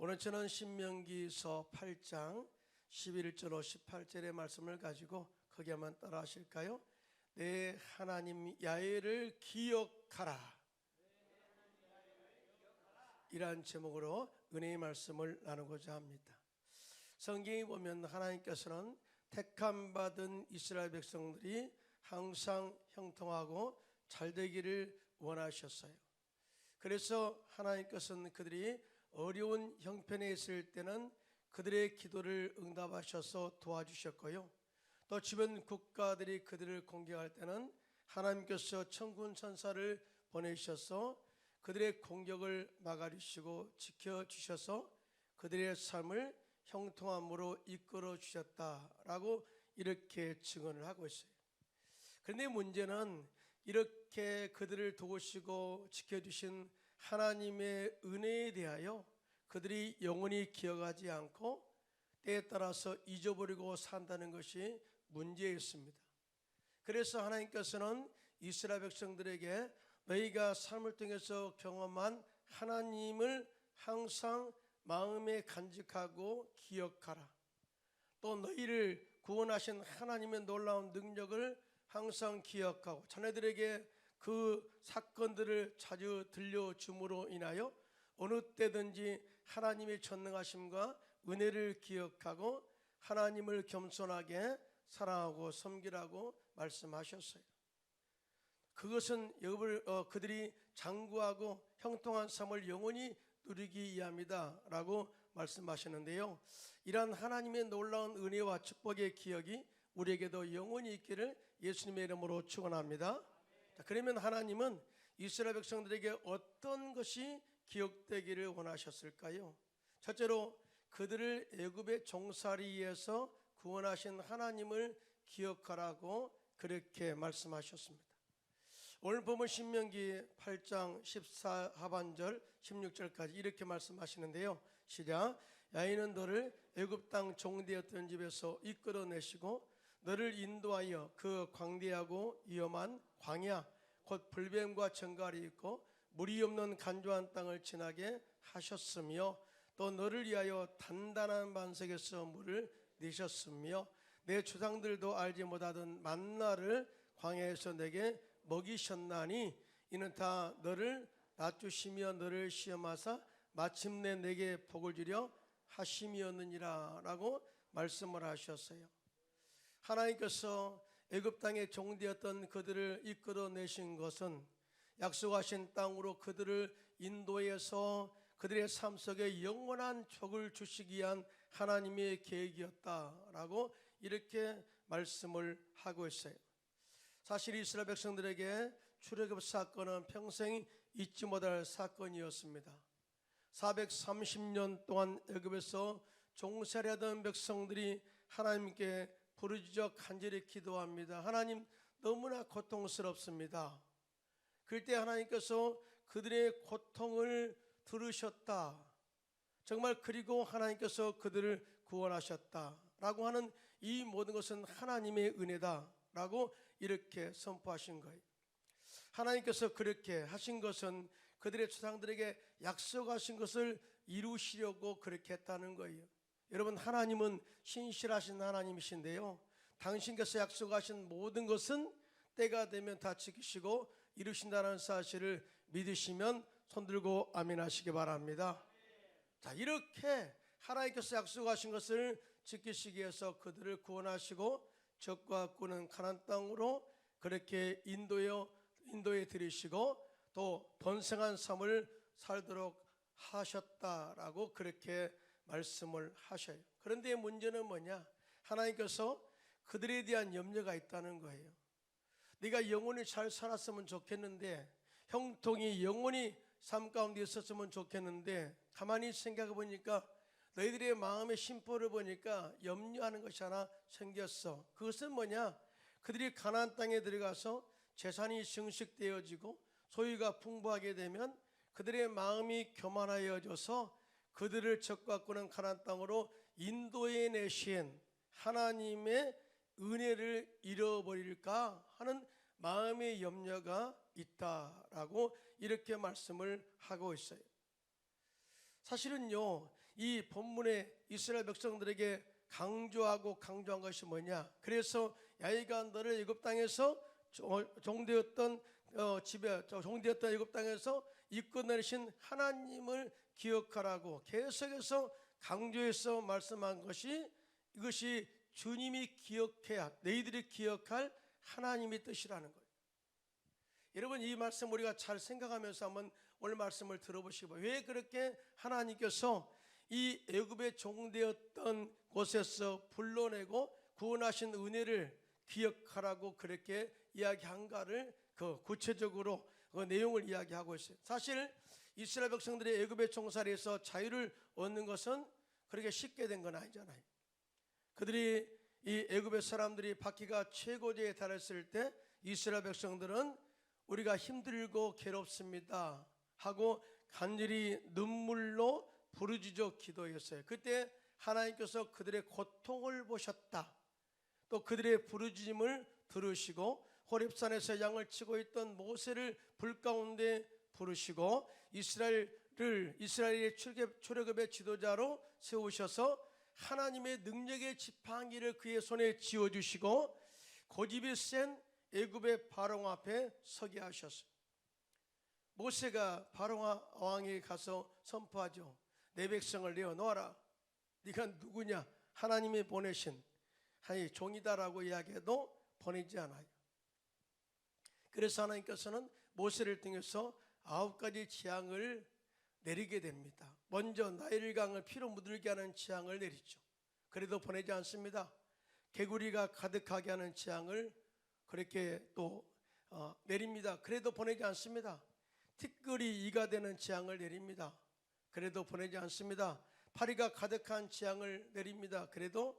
오늘 저는 신명기서 8장 11절로 18절의 말씀을 가지고 거기 한번 따라 하실까요? 내 하나님 야훼를 기억하라, 이러한 제목으로 은혜의 말씀을 나누고자 합니다. 성경에 보면 하나님께서는 택함 받은 이스라엘 백성들이 항상 형통하고 잘 되기를 원하셨어요. 그래서 하나님께서는 그들이 어려운 형편에 있을 때는 그들의 기도를 응답하셔서 도와주셨고요, 또 주변 국가들이 그들을 공격할 때는 하나님께서 천군 천사를 보내셔서 그들의 공격을 막아주시고 지켜주셔서 그들의 삶을 형통함으로 이끌어 주셨다라고 이렇게 증언을 하고 있어요. 그런데 문제는 이렇게 그들을 도우시고 지켜주신 하나님의 은혜에 대하여 그들이 영원히 기억하지 않고 때에 따라서 잊어버리고 산다는 것이 문제였습니다. 그래서 하나님께서는 이스라엘 백성들에게 너희가 삶을 통해서 경험한 하나님을 항상 마음에 간직하고 기억하라, 또 너희를 구원하신 하나님의 놀라운 능력을 항상 기억하고 자네들에게 그 사건들을 자주 들려줌으로 인하여 어느 때든지 하나님의 전능하심과 은혜를 기억하고 하나님을 겸손하게 사랑하고 섬기라고 말씀하셨어요. 그것은 그들이 장구하고 형통한 삶을 영원히 누리기 위함이다 라고 말씀하셨는데요, 이러한 하나님의 놀라운 은혜와 축복의 기억이 우리에게도 영원히 있기를 예수님의 이름으로 축원합니다. 자, 그러면 하나님은 이스라엘 백성들에게 어떤 것이 기억되기를 원하셨을까요? 첫째로 그들을 애굽의 종살이에서 구원하신 하나님을 기억하라고 그렇게 말씀하셨습니다. 오늘 보면 신명기 8장 14 하반절 16절까지 이렇게 말씀하시는데요, 시작. 야훼는 너를 애굽 땅 종되었던 집에서 이끌어내시고 너를 인도하여 그 광대하고 위험한 광야 곧 불뱀과 정갈이 있고 물이 없는 간조한 땅을 지나게 하셨으며 또 너를 위하여 단단한 반석에서 물을 내셨으며 내 조상들도 알지 못하던 만나를 광야에서 내게 먹이셨나니 이는 다 너를 낮추시며 너를 시험하사 마침내 내게 복을 주려 하심이었느니라 라고 말씀을 하셨어요. 하나님께서 애굽 땅에 종되었던 그들을 이끌어내신 것은 약속하신 땅으로 그들을 인도해서 그들의 삶 속에 영원한 족을 주시기 위한 하나님의 계획이었다라고 이렇게 말씀을 하고 있어요. 사실 이스라엘 백성들에게 출애굽 사건은 평생 잊지 못할 사건이었습니다. 430년 동안 애굽에서 종살이하던 백성들이 하나님께 부르짖어 간절히 기도합니다. 하나님, 너무나 고통스럽습니다. 그때 하나님께서 그들의 고통을 들으셨다, 정말 그리고 하나님께서 그들을 구원하셨다라고 하는 이 모든 것은 하나님의 은혜다 라고 이렇게 선포하신 거예요. 하나님께서 그렇게 하신 것은 그들의 조상들에게 약속하신 것을 이루시려고 그렇게 했다는 거예요. 여러분, 하나님은 신실하신 하나님이신데요, 당신께서 약속하신 모든 것은 때가 되면 다 지키시고 이루신다는 사실을 믿으시면 손들고 아멘 하시기 바랍니다. 자, 이렇게 하나님께서 약속하신 것을 지키시기 위해서 그들을 구원하시고 적과 꾸는 가나안 땅으로 그렇게 인도에 들이시고 또 번성한 삶을 살도록 하셨다라고 그렇게 말씀을 하셔요. 그런데 문제는 뭐냐? 하나님께서 그들에 대한 염려가 있다는 거예요. 네가 영원히 잘 살았으면 좋겠는데, 형통이 영원히 삶 가운데 있었으면 좋겠는데, 가만히 생각해 보니까 너희들의 마음의 심보를 보니까 염려하는 것이 하나 생겼어. 그것은 뭐냐? 그들이 가나안 땅에 들어가서 재산이 증식되어지고 소유가 풍부하게 되면 그들의 마음이 교만하여져서 그들을 적과 꾸는 가나안 땅으로 인도해 내신 하나님의 은혜를 잃어버릴까 하는 마음의 염려가 있다라고 이렇게 말씀을 하고 있어요. 사실은요, 이 본문에 이스라엘 백성들에게 강조한 것이 뭐냐? 그래서 야훼가 너를 애굽 땅에서 종되었던 애굽 땅에서 이끌어내신 하나님을 기억하라고 계속해서 강조해서 말씀한 것이, 이것이 주님이 기억해야, 너희들이 기억할 하나님의 뜻이라는 거예요. 여러분, 이 말씀 우리가 잘 생각하면서 한번 오늘 말씀을 들어보시고, 왜 그렇게 하나님께서 이 애굽의 종되었던 곳에서 불러내고 구원하신 은혜를 기억하라고 그렇게 이야기한가를 구체적으로 그 내용을 이야기하고 있어요. 사실 이스라엘 백성들이 애굽의 종살이에서 자유를 얻는 것은 그렇게 쉽게 된 건 아니잖아요. 그들이 이 애굽의 사람들이 바퀴가 최고지에 달했을 때 이스라엘 백성들은 우리가 힘들고 괴롭습니다 하고 간절히 눈물로 부르짖어 기도했어요. 그때 하나님께서 그들의 고통을 보셨다. 또 그들의 부르짖음을 들으시고 호렙산에서 양을 치고 있던 모세를 불 가운데 부르시고 이스라엘의 출애굽의 지도자로 세우셔서 하나님의 능력의 지팡이를 그의 손에 쥐어주시고 고집이 센 애굽의 바로 앞에 서게 하셨어요. 모세가 바로 왕에게 가서 선포하죠. 내 백성을 내어놓아라. 네가 누구냐? 하나님이 보내신 종이다라고 이야기해도 보내지 않아요. 그래서 하나님께서는 모세를 통해서 9가지 재앙을 내리게 됩니다. 먼저 나일강을 피로 묻을게 하는 재앙을 내리죠. 그래도 보내지 않습니다. 개구리가 가득하게 하는 재앙을 그렇게 또 내립니다. 그래도 보내지 않습니다. 티끌이 이가 되는 재앙을 내립니다. 그래도 보내지 않습니다. 파리가 가득한 재앙을 내립니다. 그래도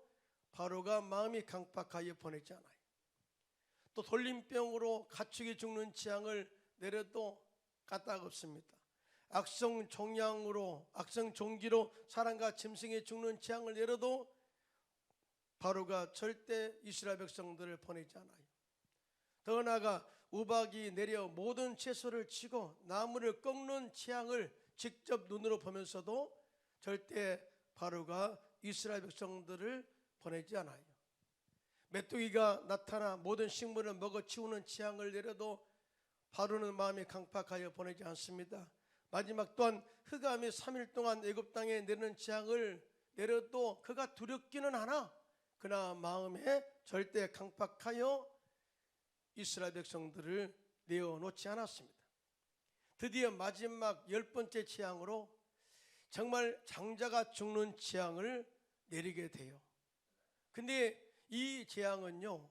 바로가 마음이 강팍하여 보내지 않아요. 또 돌림병으로 가축이 죽는 재앙을 내려도 까딱없습니다. 악성 종기로 사람과 짐승이 죽는 재앙을 내려도 바로가 절대 이스라엘 백성들을 보내지 않아요. 더 나아가 우박이 내려 모든 채소를 치고 나무를 꺾는 재앙을 직접 눈으로 보면서도 절대 바로가 이스라엘 백성들을 보내지 않아요. 메뚜기가 나타나 모든 식물을 먹어치우는 재앙을 내려도 바로는 마음이 강팍하여 보내지 않습니다. 마지막 또한 흑암이 3일 동안 애굽 땅에 내리는 재앙을 내려도 그가 두렵기는 하나 그러나 마음에 절대 강팍하여 이스라엘 백성들을 내어놓지 않았습니다. 드디어 마지막 10번째 재앙으로 정말 장자가 죽는 재앙을 내리게 돼요. 근데 이 재앙은요,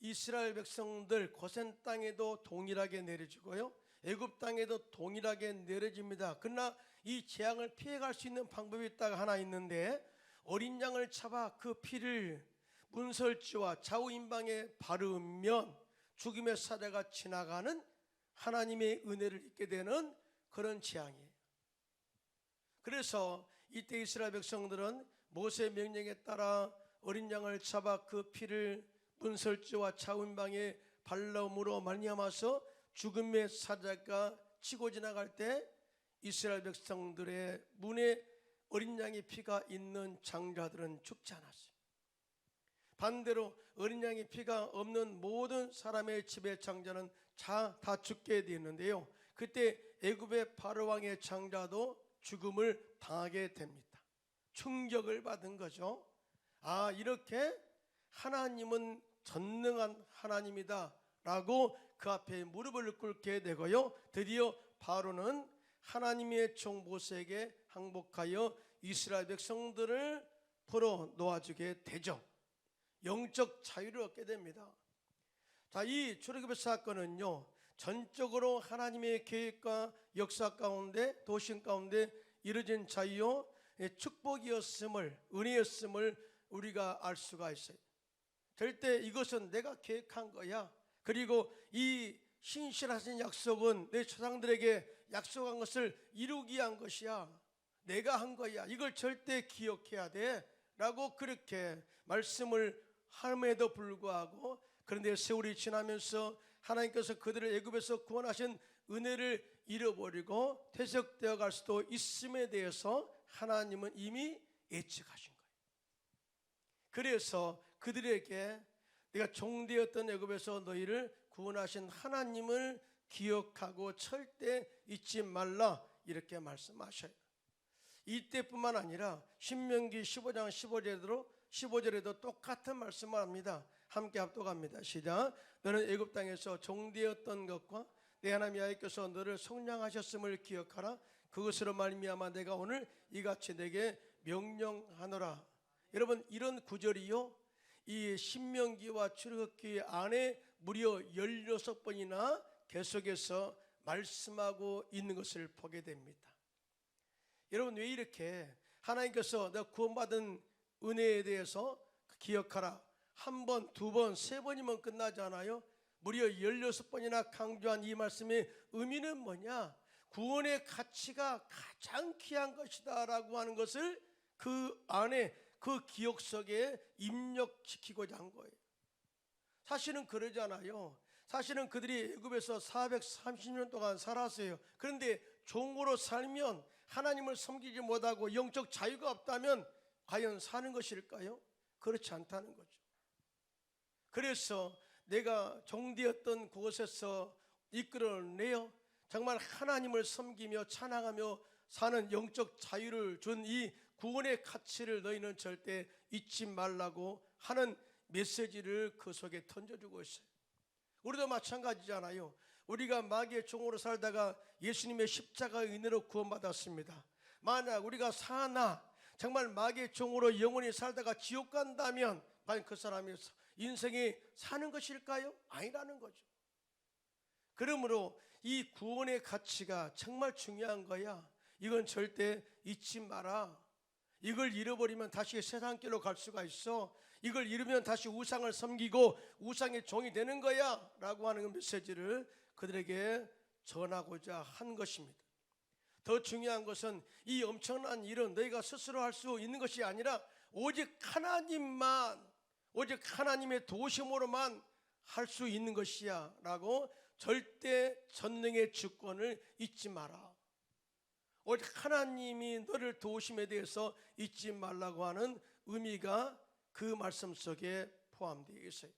이스라엘 백성들 고센 땅에도 동일하게 내려지고요, 애굽 땅에도 동일하게 내려집니다. 그러나 이 재앙을 피해갈 수 있는 방법이 딱 하나 있는데, 어린 양을 잡아 그 피를 문설주와 좌우임방에 바르면 죽임의 사자가 지나가는 하나님의 은혜를 입게 되는 그런 재앙이에요. 그래서 이때 이스라엘 백성들은 모세의 명령에 따라 어린 양을 잡아 그 피를 문설주와 좌우임방에 발라옴으로 말미암아서 죽음의 사자가 치고 지나갈 때 이스라엘 백성들의 문에 어린 양의 피가 있는 장자들은 죽지 않았어요. 반대로 어린 양의 피가 없는 모든 사람의 집의 장자는 다 죽게 되었는데요, 그때 애굽의 바로 왕의 장자도 죽음을 당하게 됩니다. 충격을 받은 거죠. 아, 이렇게 하나님은 전능한 하나님이다 라고 그 앞에 무릎을 꿇게 되고요, 드디어 바로는 하나님의 종 모세에게 항복하여 이스라엘 백성들을 풀어 놓아주게 되죠. 영적 자유를 얻게 됩니다. 자, 이 출애굽의 사건은요, 전적으로 하나님의 계획과 역사 가운데, 도심 가운데 이루어진 자유요, 축복이었음을, 은혜였음을 우리가 알 수가 있어요. 절대 이것은 내가 계획한 거야, 그리고 이 신실하신 약속은 내 조상들에게 약속한 것을 이루기 위한 것이야, 내가 한 거야, 이걸 절대 기억해야 돼 라고 그렇게 말씀을 함에도 불구하고, 그런데 세월이 지나면서 하나님께서 그들을 애굽에서 구원하신 은혜를 잃어버리고 퇴색되어 갈 수도 있음에 대해서 하나님은 이미 예측하신 거예요. 그래서 그들에게 내가 종되었던 애굽에서 너희를 구원하신 하나님을 기억하고 절대 잊지 말라 이렇게 말씀하셔요. 이때뿐만 아니라 신명기 15장 15절에도 똑같은 말씀을 합니다. 함께 합독합니다. 시작. 너는 애굽 땅에서 종되었던 것과 내 하나님 여호와께서 너를 속량하셨음을 기억하라. 그것으로 말미암아 내가 오늘 이같이 내게 명령하노라. 여러분, 이런 구절이요, 이 신명기와 출애굽기 안에 무려 16번이나 계속해서 말씀하고 있는 것을 보게 됩니다. 여러분, 왜 이렇게 하나님께서 내가 구원받은 은혜에 대해서 기억하라, 한 번, 두 번, 세 번이면 끝나지 않아요? 무려 16번이나 강조한 이 말씀의 의미는 뭐냐? 구원의 가치가 가장 귀한 것이다 라고 하는 것을 그 안에, 그 기억 속에 입력시키고자 한 거예요. 사실은 그러잖아요. 사실은 그들이 애굽에서 430년 동안 살았어요. 그런데 종으로 살면 하나님을 섬기지 못하고 영적 자유가 없다면 과연 사는 것일까요? 그렇지 않다는 거죠. 그래서 내가 종되었던 그곳에서 이끌어내어 정말 하나님을 섬기며 찬양하며 사는 영적 자유를 준 이 구원의 가치를 너희는 절대 잊지 말라고 하는 메시지를 그 속에 던져주고 있어요. 우리도 마찬가지잖아요. 우리가 마귀의 종으로 살다가 예수님의 십자가의 은혜로 구원받았습니다. 만약 우리가 사나 정말 마귀의 종으로 영원히 살다가 지옥 간다면 과연 그 사람이 인생이 사는 것일까요? 아니라는 거죠. 그러므로 이 구원의 가치가 정말 중요한 거야. 이건 절대 잊지 마라. 이걸 잃어버리면 다시 세상길로 갈 수가 있어. 이걸 잃으면 다시 우상을 섬기고 우상의 종이 되는 거야 라고 하는 메시지를 그들에게 전하고자 한 것입니다. 더 중요한 것은 이 엄청난 일은 너희가 스스로 할 수 있는 것이 아니라 오직 하나님만, 오직 하나님의 도우심으로만 할 수 있는 것이야 라고 절대 전능의 주권을 잊지 마라. 오직 하나님이 너를 도우심에 대해서 잊지 말라고 하는 의미가 그 말씀 속에 포함되어 있어요.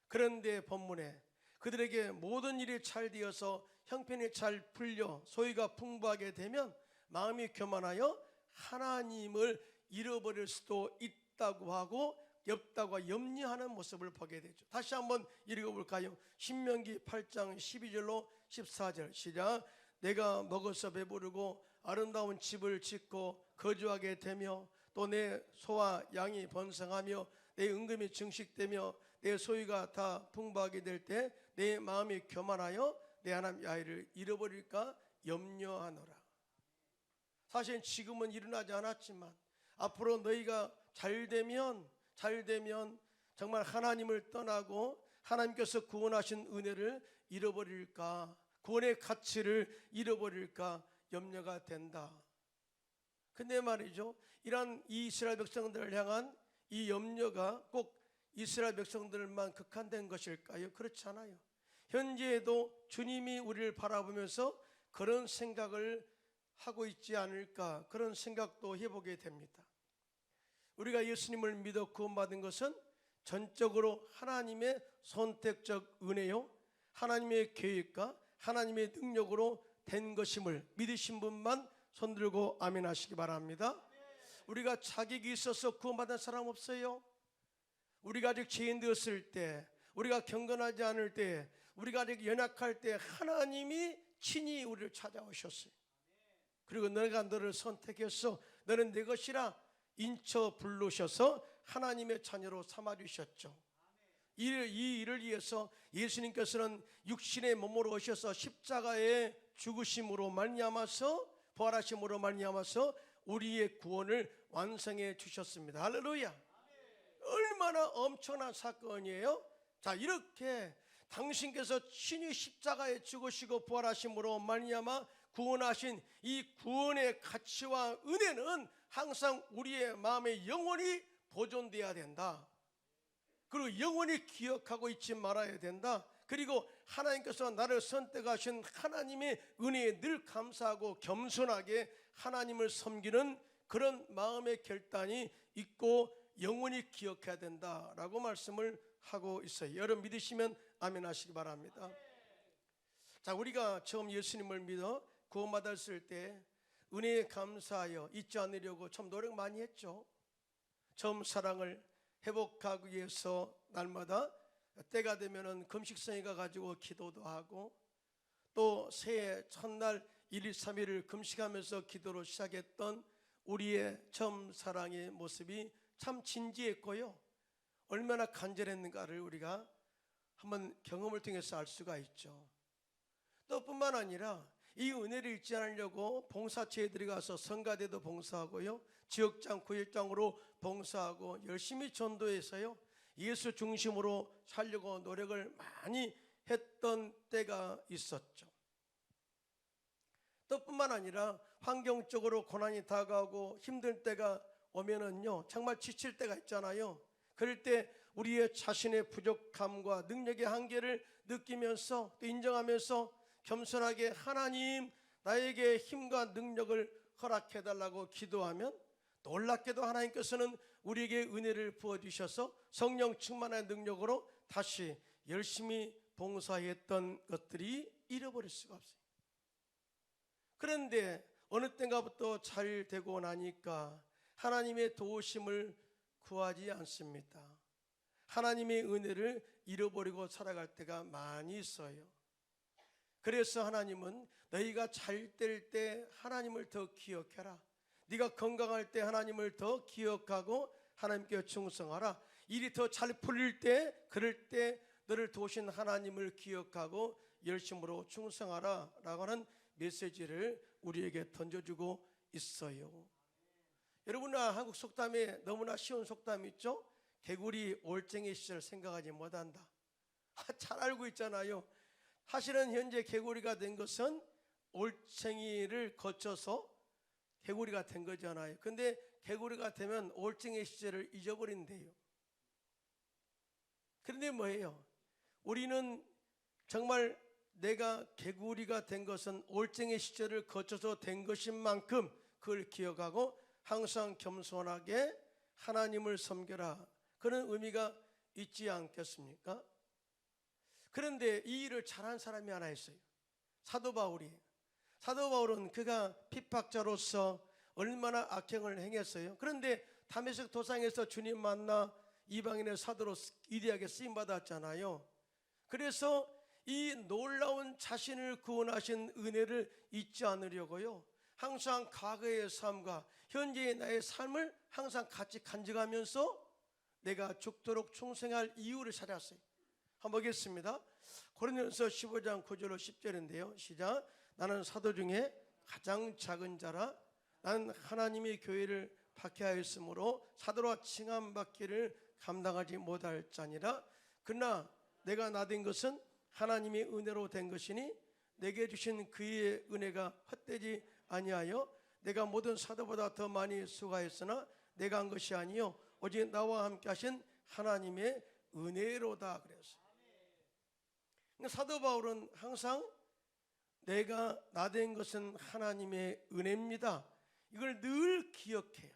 그런데 본문에 그들에게 모든 일이 잘 되어서 형편이 잘 풀려 소유가 풍부하게 되면 마음이 교만하여 하나님을 잃어버릴 수도 있다고 하고 없다고 염려하는 모습을 보게 되죠. 다시 한번 읽어볼까요? 신명기 8장 12절로 14절 시작. 내가 먹어서 배부르고 아름다운 집을 짓고 거주하게 되며 또 내 소와 양이 번성하며 내 은금이 증식되며 내 소유가 다 풍부하게 될 때 내 마음이 교만하여 내 하나님 야훼를 잃어버릴까 염려하노라. 사실 지금은 일어나지 않았지만 앞으로 너희가 잘 되면 정말 하나님을 떠나고 하나님께서 구원하신 은혜를 잃어버릴까, 구원의 가치를 잃어버릴까 염려가 된다. 근데 말이죠, 이러한 이스라엘 백성들을 향한 이 염려가 꼭 이스라엘 백성들만 극한된 것일까요? 그렇지 않아요. 현재에도 주님이 우리를 바라보면서 그런 생각을 하고 있지 않을까, 그런 생각도 해보게 됩니다. 우리가 예수님을 믿어 구원받은 것은 전적으로 하나님의 선택적 은혜요, 하나님의 계획과 하나님의 능력으로 된 것임을 믿으신 분만 손들고 아멘 하시기 바랍니다. 우리가 자격이 있어서 구원받은 사람 없어요? 우리가 아직 죄인 되었을 때, 우리가 경건하지 않을 때, 우리가 아직 연약할 때 하나님이 친히 우리를 찾아오셨어요. 그리고 내가 너를 선택해서 너는 내 것이라 인쳐 부르셔서 하나님의 자녀로 삼아주셨죠. 이 일을 위해서 예수님께서는 육신의 몸으로 오셔서 십자가의 죽으심으로 말미암아서, 부활하심으로 말미암아서 우리의 구원을 완성해 주셨습니다. 할렐루야. 얼마나 엄청난 사건이에요. 자, 이렇게 당신께서 친히 십자가에 죽으시고 부활하심으로 말미암아 구원하신 이 구원의 가치와 은혜는 항상 우리의 마음에 영원히 보존되어야 된다. 그리고 영원히 기억하고 있지 말아야 된다. 그리고 하나님께서 나를 선택하신 하나님의 은혜에 늘 감사하고 겸손하게 하나님을 섬기는 그런 마음의 결단이 있고 영원히 기억해야 된다라고 말씀을 하고 있어요. 여러분 믿으시면 아멘 하시기 바랍니다. 자, 우리가 처음 예수님을 믿어 구원받았을 때 은혜에 감사하여 잊지 않으려고 참 노력 많이 했죠. 처음 사랑을 회복하기 위해서 날마다 때가 되면은 금식성에 가지고 기도도 하고, 또 새해 첫날 1, 2, 3일을 금식하면서 기도로 시작했던 우리의 처음 사랑의 모습이 참 진지했고요, 얼마나 간절했는가를 우리가 한번 경험을 통해서 알 수가 있죠. 또 뿐만 아니라 이 은혜를 잊지 않으려고 봉사처에 들어가서 성가대도 봉사하고요, 지역장, 구역장으로 봉사하고 열심히 전도해서요 예수 중심으로 살려고 노력을 많이 했던 때가 있었죠. 또 뿐만 아니라 환경적으로 고난이 다가오고 힘들 때가 오면은요 정말 지칠 때가 있잖아요. 그럴 때 우리의 자신의 부족함과 능력의 한계를 느끼면서 또 인정하면서 겸손하게 하나님 나에게 힘과 능력을 허락해달라고 기도하면, 놀랍게도 하나님께서는 우리에게 은혜를 부어주셔서 성령 충만한 능력으로 다시 열심히 봉사했던 것들이 잃어버릴 수가 없어요. 그런데 어느 때인가부터 잘 되고 나니까 하나님의 도우심을 구하지 않습니다. 하나님의 은혜를 잃어버리고 살아갈 때가 많이 있어요. 그래서 하나님은 너희가 잘 될 때 하나님을 더 기억해라, 네가 건강할 때 하나님을 더 기억하고 하나님께 충성하라, 일이 더 잘 풀릴 때 그럴 때 너를 도우신 하나님을 기억하고 열심으로 충성하라 라고 하는 메시지를 우리에게 던져주고 있어요. 여러분아, 한국 속담에 너무나 쉬운 속담이 있죠. 개구리 올챙이 시절 생각하지 못한다. 잘 알고 있잖아요. 사실은 현재 개구리가 된 것은 올챙이를 거쳐서 개구리가 된 거잖아요. 근데 개구리가 되면 올챙이 시절을 잊어버린대요. 그런데 뭐예요? 우리는 정말 내가 개구리가 된 것은 올챙이 시절을 거쳐서 된 것인 만큼 그걸 기억하고 항상 겸손하게 하나님을 섬겨라, 그런 의미가 있지 않겠습니까? 그런데 이 일을 잘한 사람이 하나 있어요. 사도 바울이에요. 사도 바울은 그가 핍박자로서 얼마나 악행을 행했어요. 그런데 다메섹 도상에서 주님 만나 이방인의 사도로 위대하게 쓰임받았잖아요. 그래서 이 놀라운 자신을 구원하신 은혜를 잊지 않으려고요, 항상 과거의 삶과 현재의 나의 삶을 항상 같이 간직하면서 내가 죽도록 충성할 이유를 찾았어요. 한번 보겠습니다. 고린도전서 15장 9절로 10절인데요 시작. 나는 사도 중에 가장 작은 자라 나는 하나님의 교회를 박해하였으므로 사도로 칭함받기를 감당하지 못할 자니라. 그러나 내가 나된 것은 하나님의 은혜로 된 것이니 내게 주신 그의 은혜가 헛되지 아니하여 내가 모든 사도보다 더 많이 수고하였으나 내가 한 것이 아니요 오직 나와 함께 하신 하나님의 은혜로다 그랬어요. 사도 바울은 항상 내가 나된 것은 하나님의 은혜입니다, 이걸 늘 기억해요.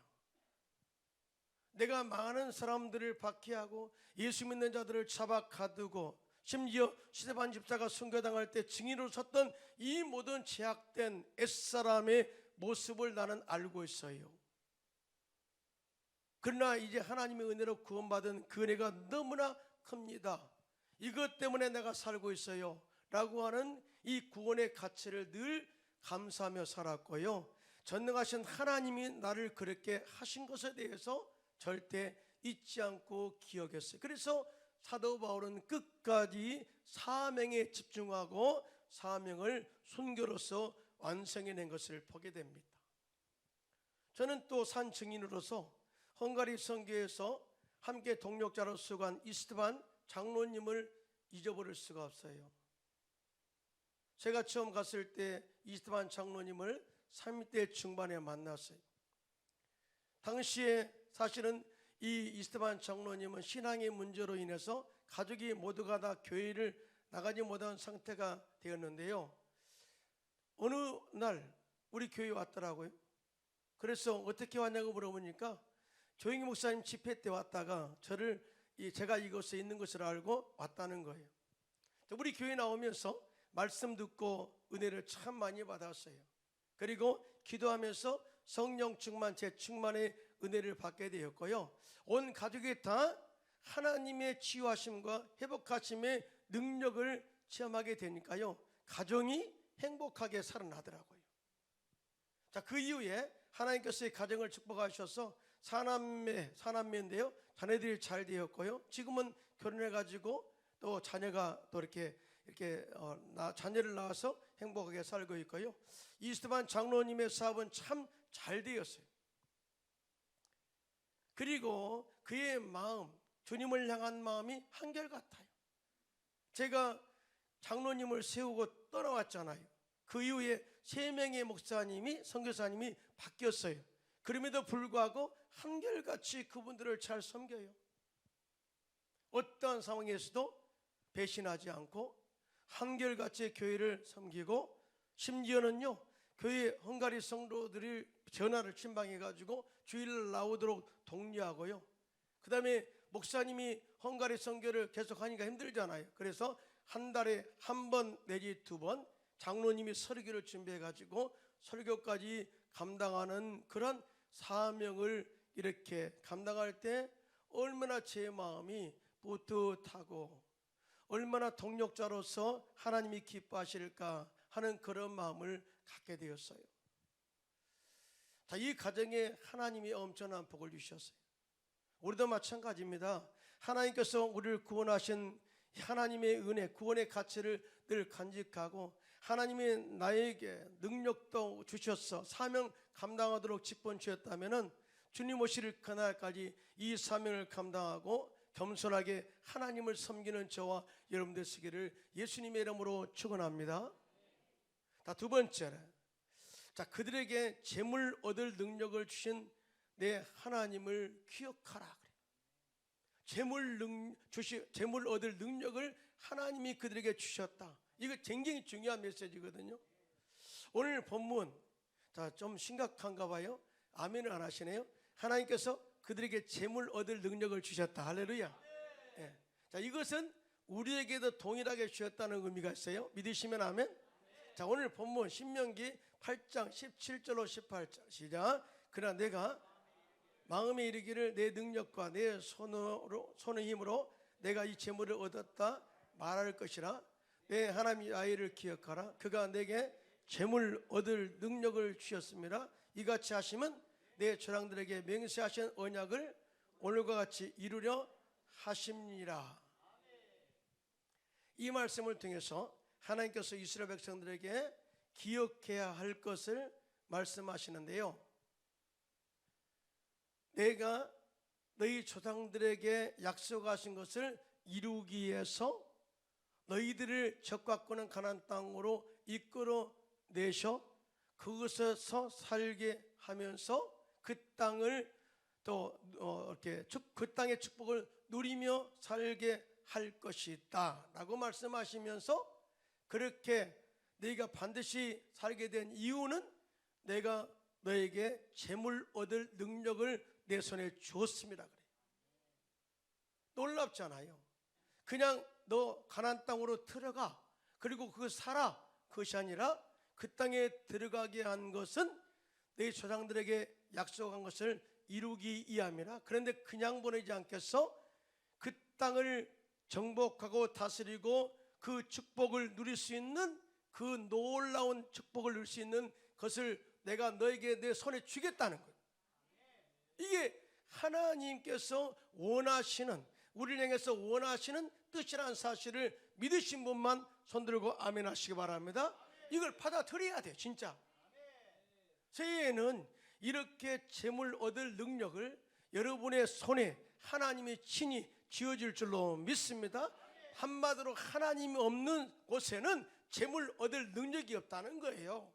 내가 많은 사람들을 박해하고 예수 믿는 자들을 잡아 가두고 심지어 스데반 집사가 순교당할 때 증인으로 섰던 이 모든 제약된 옛사람의 모습을 나는 알고 있어요. 그러나 이제 하나님의 은혜로 구원받은 그 은혜가 너무나 큽니다. 이것 때문에 내가 살고 있어요 라고 하는 이 구원의 가치를 늘 감사하며 살았고요, 전능하신 하나님이 나를 그렇게 하신 것에 대해서 절대 잊지 않고 기억했어요. 그래서 사도 바울은 끝까지 사명에 집중하고 사명을 순교로서 완성해낸 것을 보게 됩니다. 저는 또 산 증인으로서 헝가리 선교에서 함께 동력자로 수고한 이스트반 장로님을 잊어버릴 수가 없어요. 제가 처음 갔을 때 이스트반 장로님을 30대 중반에 만났어요. 당시에 사실은 이 이스트반 장로님은 신앙의 문제로 인해서 가족이 모두가 다 교회를 나가지 못한 상태가 되었는데요, 어느 날 우리 교회에 왔더라고요. 그래서 어떻게 왔냐고 물어보니까 조영기 목사님 집회 때 왔다가 제가 이곳에 있는 것을 알고 왔다는 거예요. 우리 교회 나오면서 말씀 듣고 은혜를 참 많이 받았어요. 그리고 기도하면서 성령 충만, 재충만의 은혜를 받게 되었고요. 온 가족이 다 하나님의 치유하심과 회복하심의 능력을 체험하게 되니까요, 가정이 행복하게 살아나더라고요. 자, 그 이후에 하나님께서 이 가정을 축복하셔서 사남매인데요, 자녀들이 잘 되었고요. 지금은 결혼해가지고 또 자녀가 또 이렇게 자녀를 낳아서 행복하게 살고 있고요. 이스트반 장로님의 사업은 참 잘 되었어요. 그리고 그의 마음, 주님을 향한 마음이 한결같아요. 제가 장로님을 세우고 떠나왔잖아요. 그 이후에 3명의 목사님이, 선교사님이 바뀌었어요. 그럼에도 불구하고 한결같이 그분들을 잘 섬겨요. 어떠한 상황에서도 배신하지 않고 한결같이 교회를 섬기고, 심지어는요, 교회 헝가리 성도들이 전화를 침방해가지고 주일날 나오도록 독려하고요. 그 다음에 목사님이 헝가리 선교를 계속하니까 힘들잖아요. 그래서 한 달에 1번 내지 2번 장로님이 설교를 준비해가지고 설교까지 감당하는 그런 사명을 이렇게 감당할 때 얼마나 제 마음이 뿌듯하고 얼마나 동력자로서 하나님이 기뻐하실까 하는 그런 마음을 갖게 되었어요. 자, 이 가정에 하나님이 엄청난 복을 주셨어요. 우리도 마찬가지입니다. 하나님께서 우리를 구원하신 하나님의 은혜, 구원의 가치를 늘 간직하고 하나님이 나에게 능력도 주셔서 사명 감당하도록 직분 주셨다면 주님 오실 그날까지 이 사명을 감당하고 겸손하게 하나님을 섬기는 저와 여러분들 되시기를 예수님의 이름으로 축원합니다. 자, 2번째로, 자, 그들에게 재물 얻을 능력을 주신 내 하나님을 기억하라. 재물 얻을 능력을 하나님이 그들에게 주셨다. 이거 굉장히 중요한 메시지거든요. 오늘 본문, 자, 좀 심각한가 봐요. 아멘을 안 하시네요. 하나님께서 그들에게 재물 얻을 능력을 주셨다. 할렐루야. 예. 자, 이것은 우리에게도 동일하게 주셨다는 의미가 있어요. 믿으시면 아멘. 자, 오늘 본문 신명기 8장 17절로 18절 시작. 그러나 내가 마음에 이르기를 내 능력과 내 손의 힘으로 내가 이 재물을 얻었다 말할 것이라. 내 하나님 아이를 기억하라. 그가 내게 재물 얻을 능력을 주셨습니다. 이같이 하시면 내 조상들에게 맹세하신 언약을 오늘과 같이 이루려 하십니다. 이 말씀을 통해서 하나님께서 이스라엘 백성들에게 기억해야 할 것을 말씀하시는데요, 내가 너희 조상들에게 약속하신 것을 이루기 위해서 너희들을 적과꾸는 가나안 땅으로 이끌어 내셔 그곳에서 살게 하면서 그 땅을 또 이렇게 그 땅의 축복을 누리며 살게 할 것이다 라고 말씀하시면서, 그렇게 너희가 반드시 살게 된 이유는 내가 너에게 재물 얻을 능력을 내 손에 주었습니다. 그래요. 놀랍잖아요. 그냥 너 가나안 땅으로 들어가 그리고 그거 살아, 그것이 아니라 그 땅에 들어가게 한 것은 내 조상들에게 약속한 것을 이루기 위함이라. 그런데 그냥 보내지 않겠어? 그 땅을 정복하고 다스리고 그 축복을 누릴 수 있는, 그 놀라운 축복을 누릴 수 있는 것을 내가 너에게 내 손에 주겠다는 거예요. 이게 하나님께서 원하시는, 우리를 향해서 원하시는 뜻이라는 사실을 믿으신 분만 손들고 아멘 하시기 바랍니다. 이걸 받아들여야 돼요. 진짜 새해에는 이렇게 재물 얻을 능력을 여러분의 손에 하나님이 친히 쥐어줄 줄로 믿습니다. 한마디로 하나님이 없는 곳에는 재물 얻을 능력이 없다는 거예요.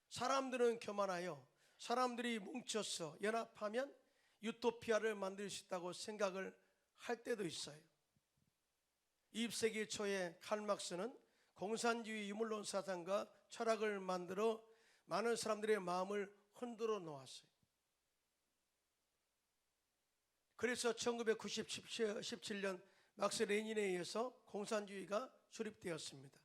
사람들은 교만하여 사람들이 뭉쳐서 연합하면 유토피아를 만들 수 있다고 생각을 할 때도 있어요. 20세기 초에 칼 막스는 공산주의 유물론 사상과 철학을 만들어 많은 사람들의 마음을 흔들어 놓았어요. 그래서 1997년 막스 레닌에 의해서 공산주의가 수립되었습니다.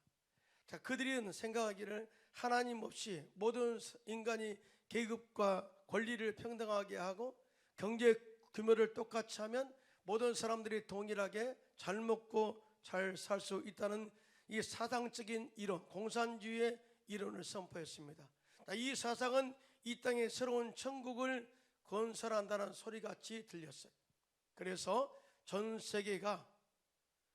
자, 그들은 생각하기를 하나님 없이 모든 인간이 계급과 권리를 평등하게 하고 경제 규모를 똑같이 하면 모든 사람들이 동일하게 잘 먹고 잘 살 수 있다는 이 사상적인 이론, 공산주의의 이론을 선포했습니다. 이 사상은 이 땅에 새로운 천국을 건설한다는 소리같이 들렸어요. 그래서 전 세계가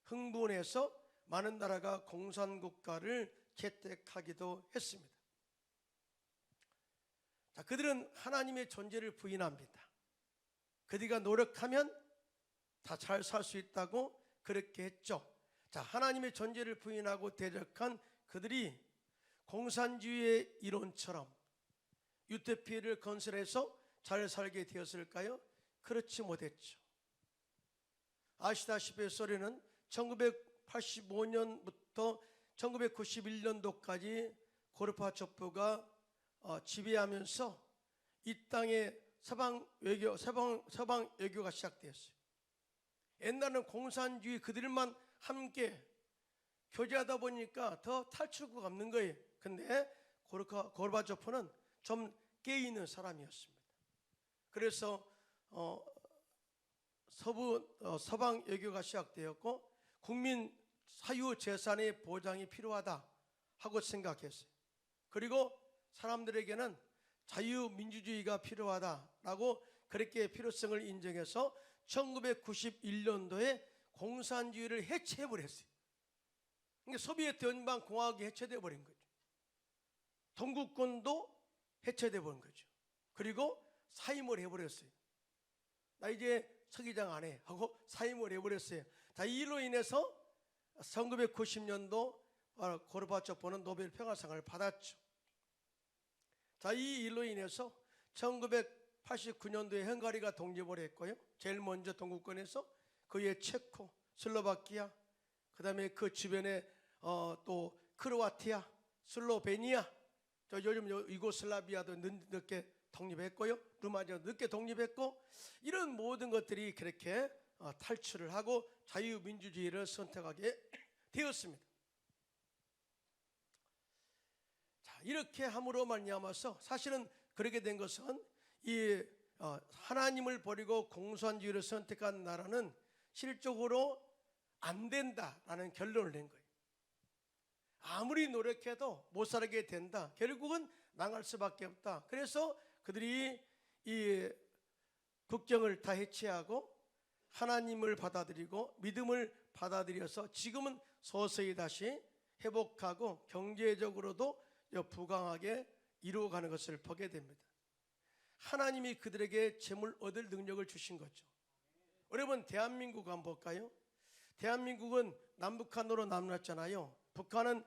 흥분해서 많은 나라가 공산국가를 채택하기도 했습니다. 자, 그들은 하나님의 존재를 부인합니다. 그들이 노력하면 다 잘 살 수 있다고 그렇게 했죠. 자, 하나님의 존재를 부인하고 대적한 그들이 공산주의의 이론처럼 유토피아를 건설해서 잘 살게 되었을까요? 그렇지 못했죠. 아시다시피 소련은 1985년부터 1991년도까지 고르바초프가 지배하면서 이 땅에 서방 외교가 시작되었어요. 옛날에는 공산주의 그들만 함께 교제하다 보니까 더 탈출구가 없는 거예요. 근데 고르바초프는 좀 깨있는 사람이었습니다. 그래서 서방 외교가 시작되었고 국민 사유 재산의 보장이 필요하다 하고 생각했어요. 그리고 사람들에게는 자유민주주의가 필요하다라고 그렇게 필요성을 인정해서 1991년도에 공산주의를 해체해버렸어요. 그러니까 소비에트 연방공화국이 해체돼 버린 거죠. 동구권도 해체돼 버린 거죠. 그리고 사임을 해버렸어요. 나 이제 서기장 안 해 하고 사임을 해버렸어요. 자, 이 일로 인해서 1990년도 고르바초프는 노벨 평화상을 받았죠. 자, 이 일로 인해서 1989년도에 헝가리가 독립을 했고요. 제일 먼저 동구권에서 그의 체코, 슬로바키아, 그 다음에 그 주변에 또 크로아티아, 슬로베니아, 요즘 유고슬라비아도 늦게 독립했고요. 루마니아도 늦게 독립했고, 이런 모든 것들이 그렇게 탈출을 하고 자유민주주의를 선택하게 되었습니다. 자, 이렇게 함으로 말미암아서 사실은 그렇게 된 것은 이 하나님을 버리고 공산주의를 선택한 나라는 실적으로 안 된다라는 결론을 낸 거예요. 아무리 노력해도 못 살게 된다. 결국은 망할 수밖에 없다. 그래서 그들이 이 국경을 다 해체하고 하나님을 받아들이고 믿음을 받아들여서 지금은 서서히 다시 회복하고 경제적으로도 부강하게 이루어가는 것을 보게 됩니다. 하나님이 그들에게 재물 얻을 능력을 주신 거죠. 여러분, 대한민국 한번 볼까요? 대한민국은 남북한으로 나누었잖아요. 북한은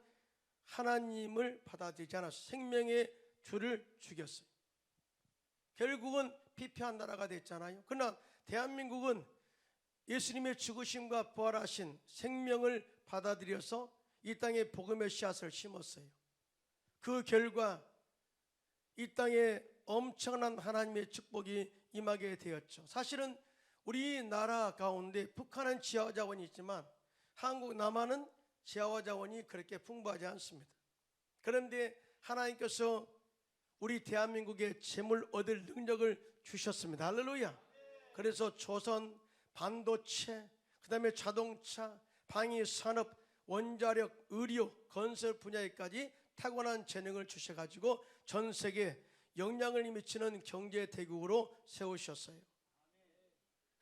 하나님을 받아들이지 않았어요. 생명의 주를 죽였어요. 결국은 피폐한 나라가 됐잖아요. 그러나 대한민국은 예수님의 죽으심과 부활하신 생명을 받아들여서 이 땅에 복음의 씨앗을 심었어요. 그 결과 이 땅에 엄청난 하나님의 축복이 임하게 되었죠. 사실은 우리나라 가운데 북한은 지하 자원이 있지만 한국 남한은 지하 자원이 그렇게 풍부하지 않습니다. 그런데 하나님께서 우리 대한민국에 재물 얻을 능력을 주셨습니다. 할렐루야. 그래서 조선, 반도체, 그 다음에 자동차, 방위산업, 원자력, 의료, 건설 분야에까지 탁월한 재능을 주셔가지고 전 세계 영향을 미치는 경제 대국으로 세우셨어요.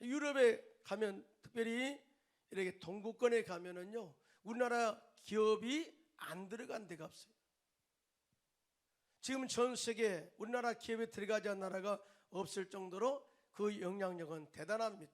유럽에 가면, 특별히 이렇게 동구권에 가면은요, 우리나라 기업이 안 들어간 데가 없어요. 지금 전 세계 우리나라 기업에 들어가지 않은 나라가 없을 정도로 그 영향력은 대단합니다.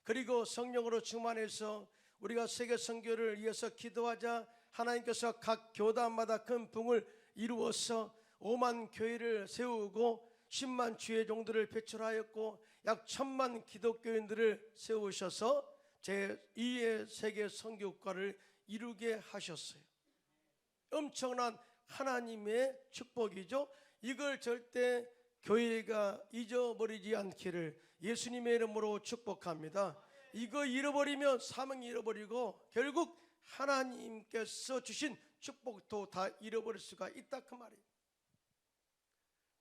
그리고 성령으로 충만해서 우리가 세계 선교를 위해서 기도하자 하나님께서 각 교단마다 큰 부흥을 이루어서 5만 교회를 세우고 10만 주의 종들을 배출하였고 약 1000만 기독교인들을 세우셔서 제2의 세계 선교국가를 이루게 하셨어요. 엄청난 하나님의 축복이죠. 이걸 절대 교회가 잊어버리지 않기를 예수님의 이름으로 축복합니다. 이거 잃어버리면 사명 잃어버리고 결국 하나님께서 주신 축복도 다 잃어버릴 수가 있다 그 말이에요.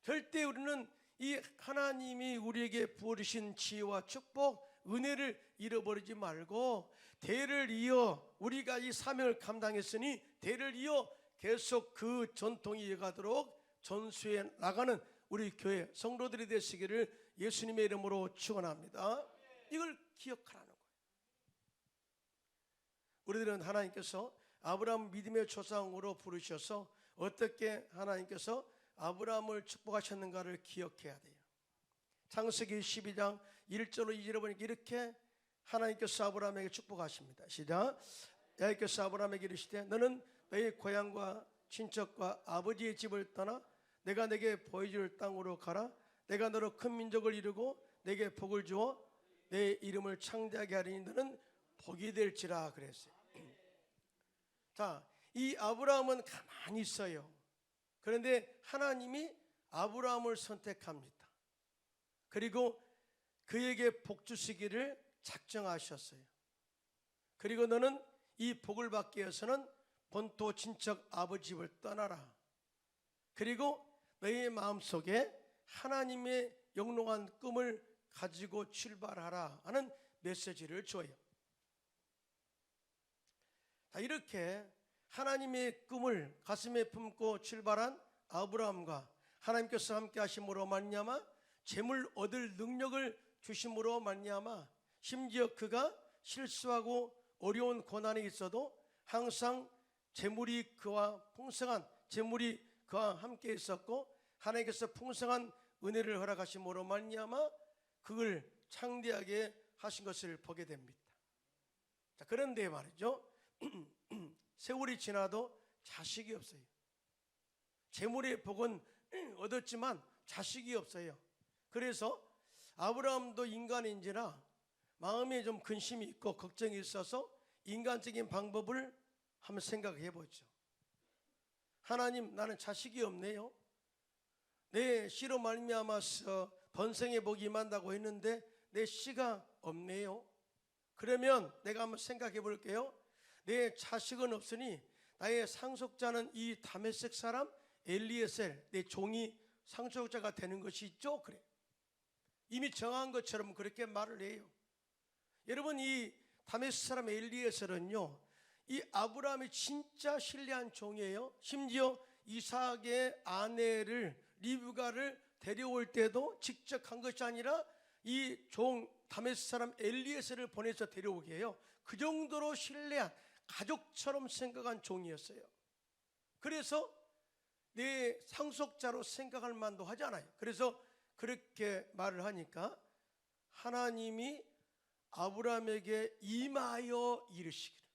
절대 우리는 이 하나님이 우리에게 부어주신 지혜와 축복, 은혜를 잃어버리지 말고 대를 이어 우리가 이 사명을 감당했으니 대를 이어 계속 그 전통이 이어가도록 전수해 나가는 우리 교회 성도들이 되시기를 예수님의 이름으로 축원합니다. 이걸 기억하라는 거예요. 우리들은 하나님께서 아브라함 믿음의 조상으로 부르셔서 어떻게 하나님께서 아브라함을 축복하셨는가를 기억해야 돼요. 창세기 12장 1절로 2절을 보니까 이렇게 하나님께서 아브라함에게 축복하십니다. 시작. 여호와께서 아브라함에게 이르시되 너는 너의 고향과 친척과 아버지의 집을 떠나 내가 내게 보여줄 땅으로 가라. 내가 너로 큰 민족을 이루고 내게 복을 주어 내 이름을 창대하게 하리니 너는 복이 될지라 그랬어요. 자, 이 아브라함은 가만히 있어요. 그런데 하나님이 아브라함을 선택합니다. 그리고 그에게 복 주시기를 작정하셨어요. 그리고 너는 이 복을 받기 위해서는 본토 친척 아버지 집을 떠나라. 그리고 너의 마음속에 하나님의 영롱한 꿈을 가지고 출발하라 하는 메시지를 줘요. 자, 이렇게 하나님의 꿈을 가슴에 품고 출발한 아브라함과 하나님께서 함께 하심으로 말미암아 재물 얻을 능력을 주심으로 말미암아 심지어 그가 실수하고 어려운 고난이 있어도 항상 재물이 그와 풍성한 재물이 그와 함께 있었고 하나님께서 풍성한 은혜를 허락하심으로 말미암아 그걸 창대하게 하신 것을 보게 됩니다. 자, 그런데 말이죠. 세월이 지나도 자식이 없어요. 재물의 복은 얻었지만 자식이 없어요. 그래서 아브라함도 인간인지라 마음에 좀 근심이 있고 걱정이 있어서 인간적인 방법을 한번 생각해 보죠. 하나님, 나는 자식이 없네요. 내 씨로 말미암아서 번성의 복이 임한다고 했는데 내 씨가 없네요. 그러면 내가 한번 생각해 볼게요. 내 자식은 없으니 나의 상속자는 이 다메섹 사람 엘리에셀 내 종이 상속자가 되는 것이 있죠. 그래. 이미 정한 것처럼 그렇게 말을 해요. 여러분, 이 다메섹 사람 엘리에셀은요, 이 아브라함이 진짜 신뢰한 종이에요. 심지어 이삭의 아내를 리브가를 데려올 때도 직접 간 것이 아니라 이 종 다메섹 사람 엘리에셀을 보내서 데려오게 해요. 그 정도로 신뢰한 가족처럼 생각한 종이었어요. 그래서 내 상속자로 생각할 만도 하지 않아요. 그래서 그렇게 말을 하니까 하나님이 아브라함에게 임하여 이르시기를,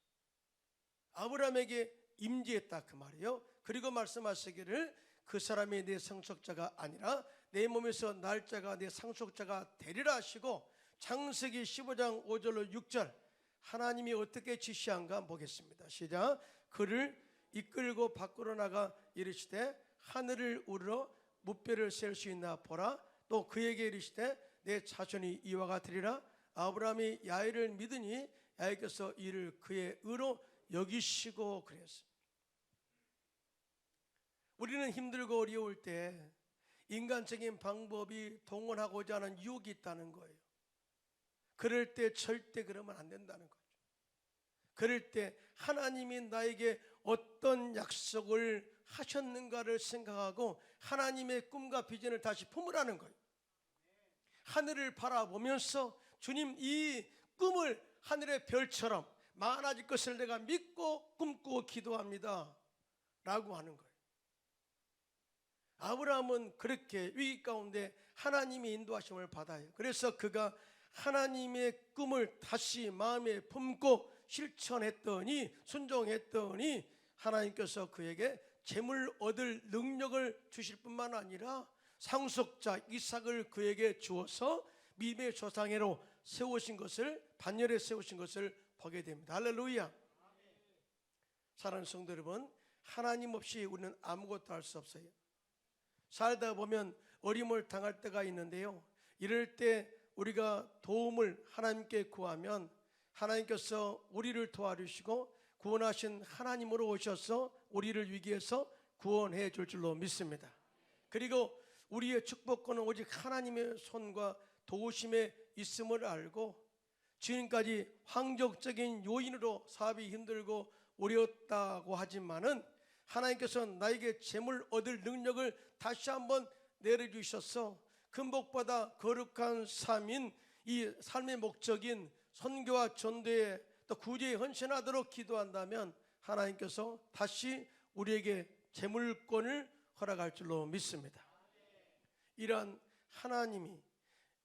아브라함에게 임재했다 그 말이에요. 그리고 말씀하시기를 그 사람이 내 상속자가 아니라 내 몸에서 날짜가 내 상속자가 되리라 하시고, 창세기 15장 5절로 6절 하나님이 어떻게 지시한가 보겠습니다. 시작. 그를 이끌고 밖으로 나가 이르시되 하늘을 우러러 무뼈를 셀 수 있나 보라. 또 그에게 이르시되 내 자손이 이와 같으리라. 아브라함이 야훼를 믿으니 야훼께서 이를 그의 의로 여기시고 그랬습니다. 우리는 힘들고 어려울 때 인간적인 방법이 동원하고자 하는 유혹이 있다는 거예요. 그럴 때 절대 그러면 안 된다는 거죠. 그럴 때 하나님이 나에게 어떤 약속을 하셨는가를 생각하고 하나님의 꿈과 비전을 다시 품으라는 거예요. 하늘을 바라보면서 주님, 이 꿈을 하늘의 별처럼 많아질 것을 내가 믿고 꿈꾸고 기도합니다 라고 하는 거예요. 아브라함은 그렇게 위기 가운데 하나님의 인도하심을 받아요. 그래서 그가 하나님의 꿈을 다시 마음에 품고 실천했더니, 순종했더니 하나님께서 그에게 재물 얻을 능력을 주실 뿐만 아니라 상속자 이삭을 그에게 주어서 믿음의 조상으로 세우신 것을, 반열에 세우신 것을 보게 됩니다. 할렐루야. 사랑하는 성도 여러분, 하나님 없이 우리는 아무것도 할 수 없어요. 살다 보면 어림을 당할 때가 있는데요. 이럴 때 우리가 도움을 하나님께 구하면 하나님께서 우리를 도와주시고 구원하신 하나님으로 오셔서 우리를 위기에서 구원해 줄 줄로 믿습니다. 그리고 우리의 축복권은 오직 하나님의 손과 도우심에 있음을 알고 지금까지 환경적인 요인으로 사업이 힘들고 어려웠다고 하지만은 하나님께서 나에게 재물 얻을 능력을 다시 한번 내려주셔서 금복보다 거룩한 삶인 이 삶의 목적인 선교와 전도에 또 구제에 헌신하도록 기도한다면 하나님께서 다시 우리에게 재물권을 허락할 줄로 믿습니다. 이러한 하나님이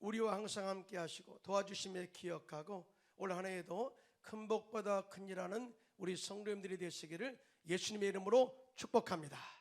우리와 항상 함께 하시고 도와주심에 기억하고 올 한 해에도 큰 복보다 큰 일하는 우리 성도님들이 되시기를 예수님의 이름으로 축복합니다.